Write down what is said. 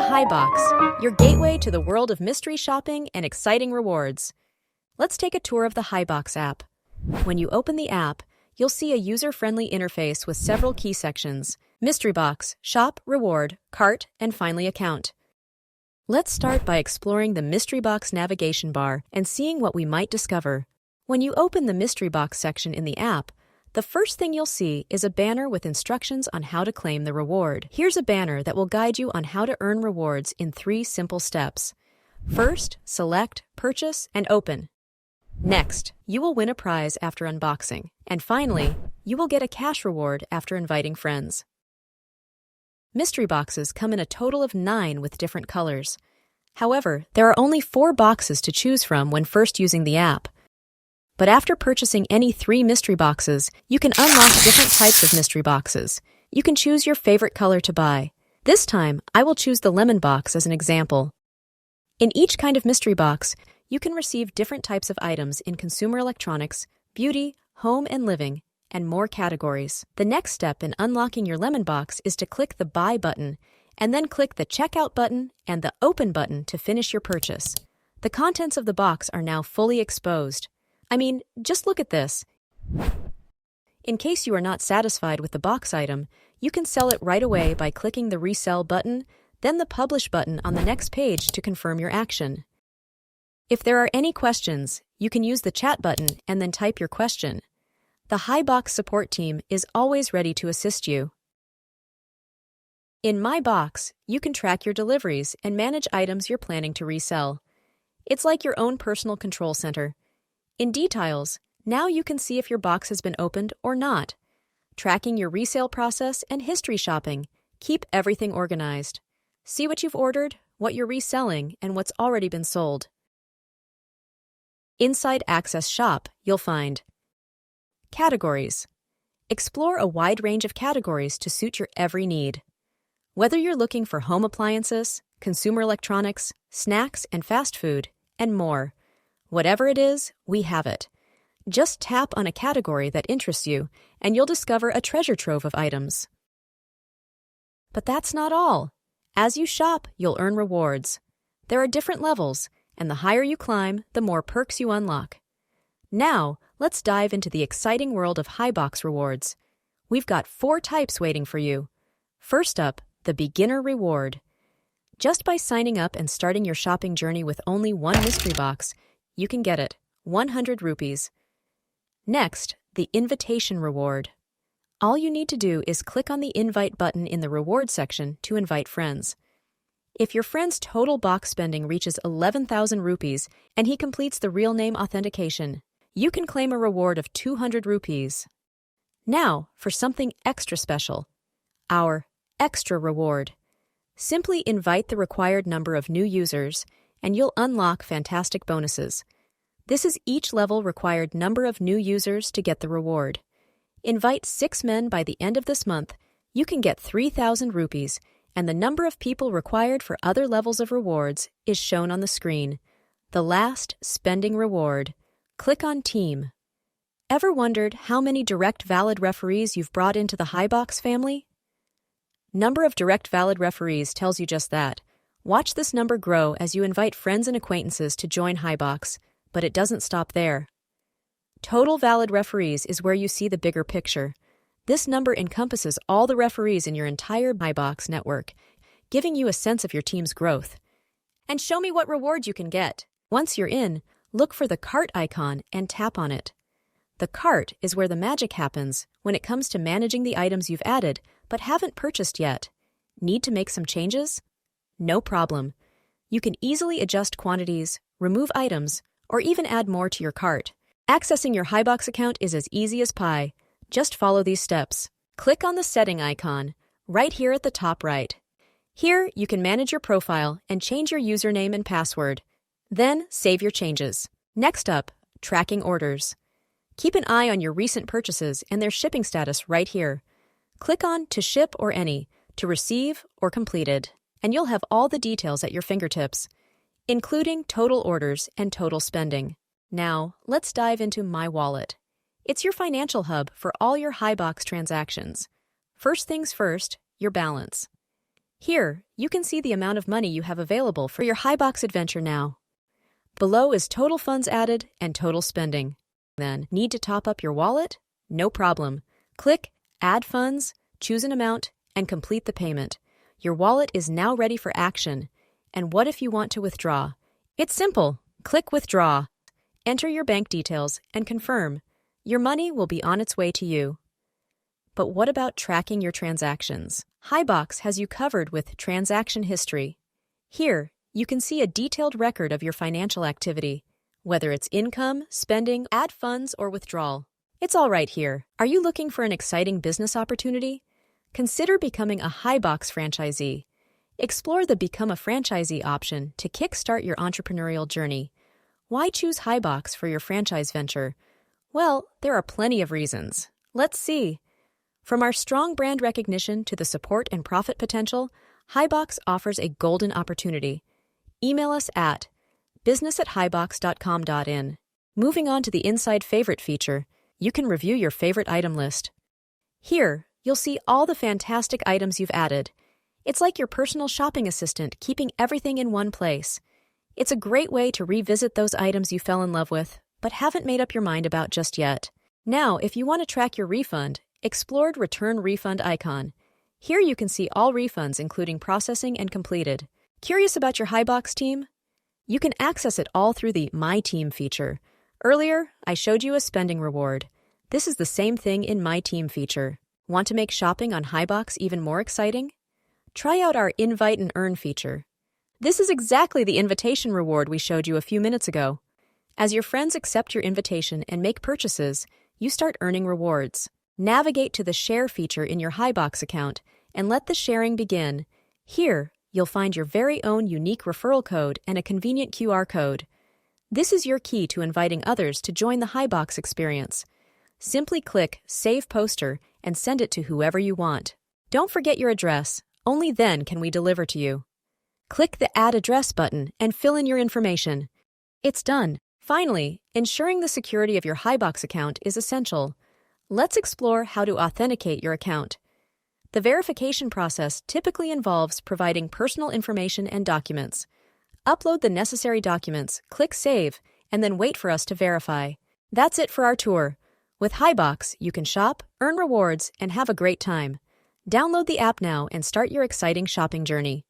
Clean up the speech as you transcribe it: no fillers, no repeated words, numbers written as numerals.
Hibox, your gateway to the world of mystery shopping and exciting rewards. Let's take a tour of the Hibox app. When you open the app, you'll see a user-friendly interface with several key sections: Mystery Box, Shop, Reward, Cart, and finally Account. Let's start by exploring the Mystery Box navigation bar and seeing what we might discover. When you open the Mystery Box section in the app, the first thing you'll see is a banner with instructions on how to claim the reward. Here's a banner that will guide you on how to earn rewards in 3 simple steps. First, select, purchase, and open. Next, you will win a prize after unboxing. And finally, you will get a cash reward after inviting friends. Mystery boxes come in a total of 9 with different colors. However, there are only 4 boxes to choose from when first using the app. But after purchasing any 3 mystery boxes, you can unlock different types of mystery boxes. You can choose your favorite color to buy. This time, I will choose the lemon box as an example. In each kind of mystery box, you can receive different types of items in consumer electronics, beauty, home and living, and more categories. The next step in unlocking your lemon box is to click the Buy button, and then click the Checkout button and the Open button to finish your purchase. The contents of the box are now fully exposed. I mean, just look at this. In case you are not satisfied with the box item, you can sell it right away by clicking the Resell button, then the Publish button on the next page to confirm your action. If there are any questions, you can use the chat button and then type your question. The Hibox support team is always ready to assist you. In My Box, you can track your deliveries and manage items you're planning to resell. It's like your own personal control center. In Details, now you can see if your box has been opened or not. Tracking your resale process and history shopping, keep everything organized. See what you've ordered, what you're reselling, and what's already been sold. Inside Access Shop, you'll find Categories. Explore a wide range of categories to suit your every need. Whether you're looking for home appliances, consumer electronics, snacks and fast food, and more, whatever it is, we have it. Just tap on a category that interests you, and you'll discover a treasure trove of items. But that's not all. As you shop, you'll earn rewards. There are different levels, and the higher you climb, the more perks you unlock. Now, let's dive into the exciting world of Hibox rewards. We've got 4 types waiting for you. First up, the Beginner Reward. Just by signing up and starting your shopping journey with only 1 mystery box, you can get it, 100 rupees. Next, the Invitation Reward. All you need to do is click on the Invite button in the Reward section to invite friends. If your friend's total box spending reaches 11,000 rupees and he completes the real name authentication, you can claim a reward of 200 rupees. Now, for something extra special, our Extra Reward. Simply invite the required number of new users, and you'll unlock fantastic bonuses. This is each level required number of new users to get the reward. Invite 6 men by the end of this month, you can get 3,000 rupees, and the number of people required for other levels of rewards is shown on the screen. The last spending reward. Click on Team. Ever wondered how many direct valid referees you've brought into the Hibox family? Number of direct valid referees tells you just that. Watch this number grow as you invite friends and acquaintances to join Hibox, but it doesn't stop there. Total valid referees is where you see the bigger picture. This number encompasses all the referees in your entire Hibox network, giving you a sense of your team's growth. And show me what rewards you can get. Once you're in, look for the cart icon and tap on it. The cart is where the magic happens when it comes to managing the items you've added but haven't purchased yet. Need to make some changes? No problem. You can easily adjust quantities, remove items, or even add more to your cart. Accessing your Hibox account is as easy as pie. Just follow these steps. Click on the setting icon, right here at the top right. Here, you can manage your profile and change your username and password. Then, save your changes. Next up, tracking orders. Keep an eye on your recent purchases and their shipping status right here. Click on To Ship or Any to receive or completed, and you'll have all the details at your fingertips, including total orders and total spending. Now, let's dive into My Wallet. It's your financial hub for all your Hibox transactions. First things first, your balance. Here, you can see the amount of money you have available for your Hibox adventure now. Below is total funds added and total spending. Then, need to top up your wallet? No problem. Click Add Funds, choose an amount, and complete the payment. Your wallet is now ready for action. And what if you want to withdraw? It's simple. Click Withdraw. Enter your bank details and confirm. Your money will be on its way to you. But what about tracking your transactions? Hibox has you covered with transaction history. Here, you can see a detailed record of your financial activity, whether it's income, spending, add funds, or withdrawal. It's all right here. Are you looking for an exciting business opportunity? Consider becoming a Hibox franchisee. Explore the Become a Franchisee option to kickstart your entrepreneurial journey. Why choose Hibox for your franchise venture? Well, there are plenty of reasons. Let's see. From our strong brand recognition to the support and profit potential, Hibox offers a golden opportunity. Email us at business@hibox.com.in. Moving on to the Inside Favorite feature, you can review your favorite item list. Here, you'll see all the fantastic items you've added. It's like your personal shopping assistant, keeping everything in one place. It's a great way to revisit those items you fell in love with, but haven't made up your mind about just yet. Now, if you want to track your refund, explore Return Refund icon. Here you can see all refunds including processing and completed. Curious about your Hibox team? You can access it all through the My Team feature. Earlier, I showed you a spending reward. This is the same thing in My Team feature. Want to make shopping on Hibox even more exciting? Try out our Invite and Earn feature. This is exactly the invitation reward we showed you a few minutes ago. As your friends accept your invitation and make purchases, you start earning rewards. Navigate to the Share feature in your Hibox account and let the sharing begin. Here, you'll find your very own unique referral code and a convenient QR code. This is your key to inviting others to join the Hibox experience. Simply click Save Poster and send it to whoever you want. Don't forget your address. Only then can we deliver to you. Click the Add Address button and fill in your information. It's done. Finally, ensuring the security of your Hibox account is essential. Let's explore how to authenticate your account. The verification process typically involves providing personal information and documents. Upload the necessary documents, click Save, and then wait for us to verify. That's it for our tour. With Hibox, you can shop, earn rewards, and have a great time. Download the app now and start your exciting shopping journey.